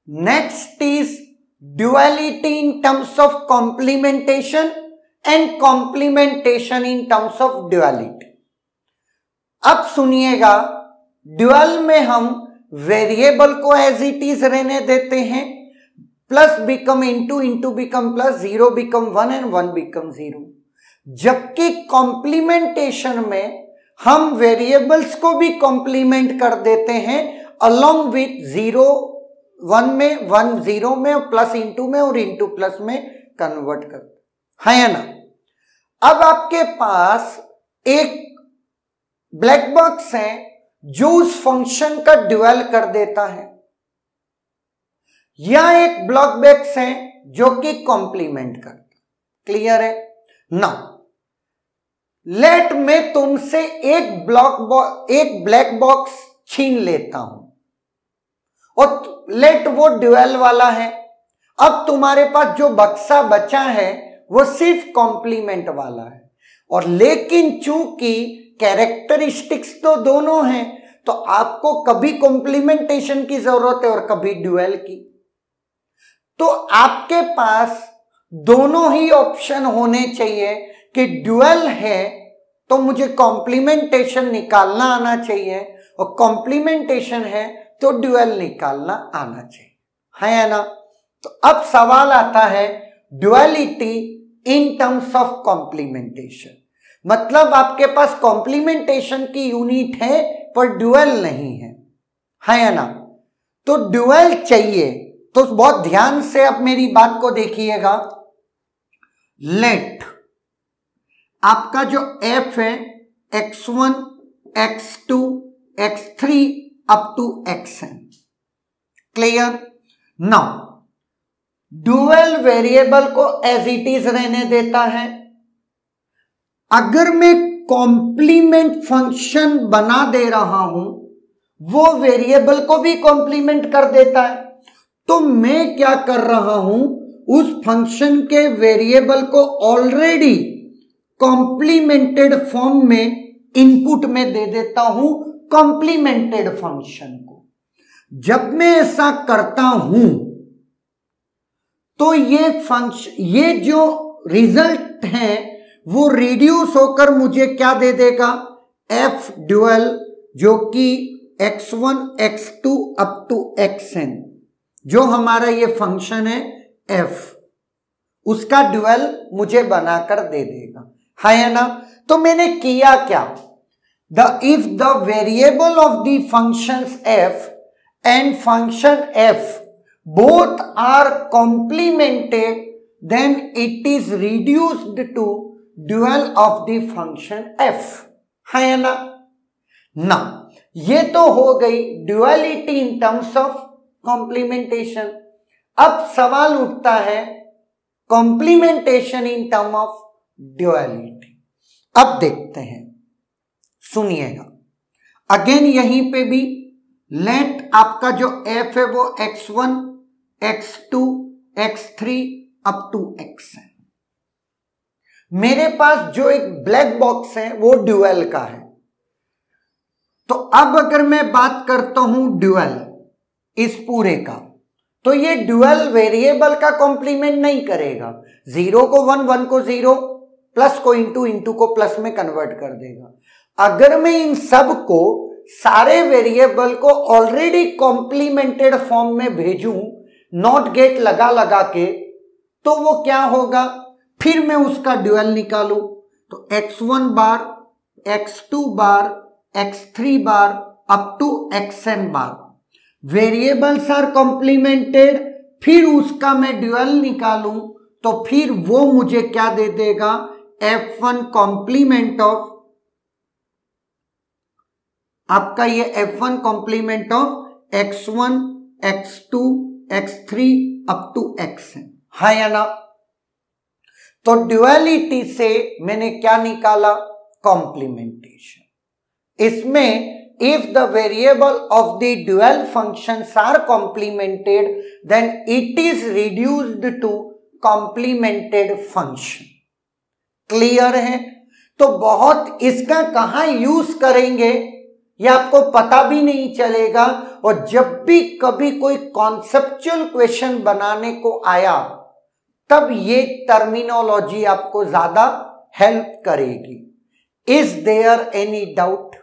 Next is duality in terms of complementation and complementation in terms of duality. अब सुनिएगा, dual में हम variable को एज इट इज रहने देते हैं, plus become into become plus, zero become one and one become zero. जबकि complementation में हम वेरिएबल्स को भी कॉम्प्लीमेंट कर देते हैं अलोंग विथ जीरो वन में, वन जीरो में, प्लस इंटू में और इंटू प्लस में कन्वर्ट करते हैं, है ना। अब आपके पास एक ब्लैक बॉक्स है जो उस फंक्शन का ड्यूअल कर देता है, या एक ब्लॉक बॉक्स है जो कि कॉम्प्लीमेंट करता। क्लियर है ना। लेट मैं तुमसे एक ब्लैक बॉक्स छीन लेता हूं और लेट वो ड्यूअल वाला है। अब तुम्हारे पास जो बक्सा बचा है वो सिर्फ कॉम्प्लीमेंट वाला है, और लेकिन चूंकि कैरेक्टरिस्टिक्स तो दोनों हैं, तो आपको कभी कॉम्प्लीमेंटेशन की जरूरत है और कभी ड्यूअल की। तो आपके पास दोनों ही ऑप्शन होने चाहिए कि ड्यूअल है तो मुझे कॉम्प्लीमेंटेशन निकालना आना चाहिए, और कॉम्प्लीमेंटेशन है तो ड्यूअल निकालना आना चाहिए, है ना। तो अब सवाल आता है duality in terms of complementation, मतलब आपके पास कॉम्प्लीमेंटेशन की यूनिट है पर ड्यूअल नहीं है ना। तो ड्यूअल चाहिए, तो बहुत ध्यान से अब मेरी बात को देखिएगा। लेट आपका जो f है x1 x2 x3 up to xn। Clear. Now dual variable को एज इट इज रहने देता है। अगर मैं कॉम्प्लीमेंट फंक्शन बना दे रहा हूं, वो वेरिएबल को भी कॉम्प्लीमेंट कर देता है, तो मैं क्या कर रहा हूं, उस फंक्शन के वेरिएबल को ऑलरेडी कॉम्प्लीमेंटेड फॉर्म में इनपुट में दे देता हूं कॉम्प्लीमेंटेड फंक्शन को। जब मैं ऐसा करता हूं तो ये जो रिजल्ट है वो रिड्यूस होकर मुझे क्या दे देगा, एफ ड्यूअल, जो कि x1 x2 up to xn, जो हमारा ये फंक्शन है f, उसका ड्यूअल मुझे बनाकर दे देगा, है ना। तो मैंने किया क्या, if the variable of the functions f and function f both are complemented, then it is reduced to dual of the function f, है ना। ना ये तो हो गई duality in terms of complementation. अब सवाल उठता है complementation in term of duality. अब देखते हैं, सुनिएगा। अगेन यहीं पे भी लेट आपका जो f है वो x1 x2 x3 up to xn। मेरे पास जो एक ब्लैक बॉक्स है वो ड्यूअल का है। तो अब अगर मैं बात करता हूं ड्यूअल इस पूरे का, तो ये ड्यूअल वेरिएबल का कॉम्प्लीमेंट नहीं करेगा। जीरो को वन, वन को जीरो, प्लस को इंटू, इंटू को प्लस में कन्वर्ट कर देगा। अगर मैं इन सब को, सारे वेरिएबल को ऑलरेडी कॉम्प्लीमेंटेड फॉर्म में भेजूं नॉट गेट लगा के, तो वो क्या होगा, फिर मैं उसका ड्यूअल निकालूं तो x1 bar, x2 bar, x3 bar up to xn bar, variables are complemented, फिर उसका मैं ड्यूअल निकालूं तो फिर वो मुझे क्या दे देगा, f1 कॉम्प्लीमेंट ऑफ, आपका ये f1 complement of x1 x2 x3 up to xn, है या ना। तो ड्युअलिटी से मैंने क्या निकाला, कॉम्प्लीमेंटेशन। इसमें if the variable of the dual functions are complemented, then it is reduced to complemented function। Clear है। तो बहुत इसका कहां यूज करेंगे, ये आपको पता भी नहीं चलेगा। और जब भी कभी कोई कॉन्सेप्चुअल क्वेश्चन बनाने को आया तब ये टर्मिनोलॉजी आपको ज्यादा हेल्प करेगी। Is there any doubt?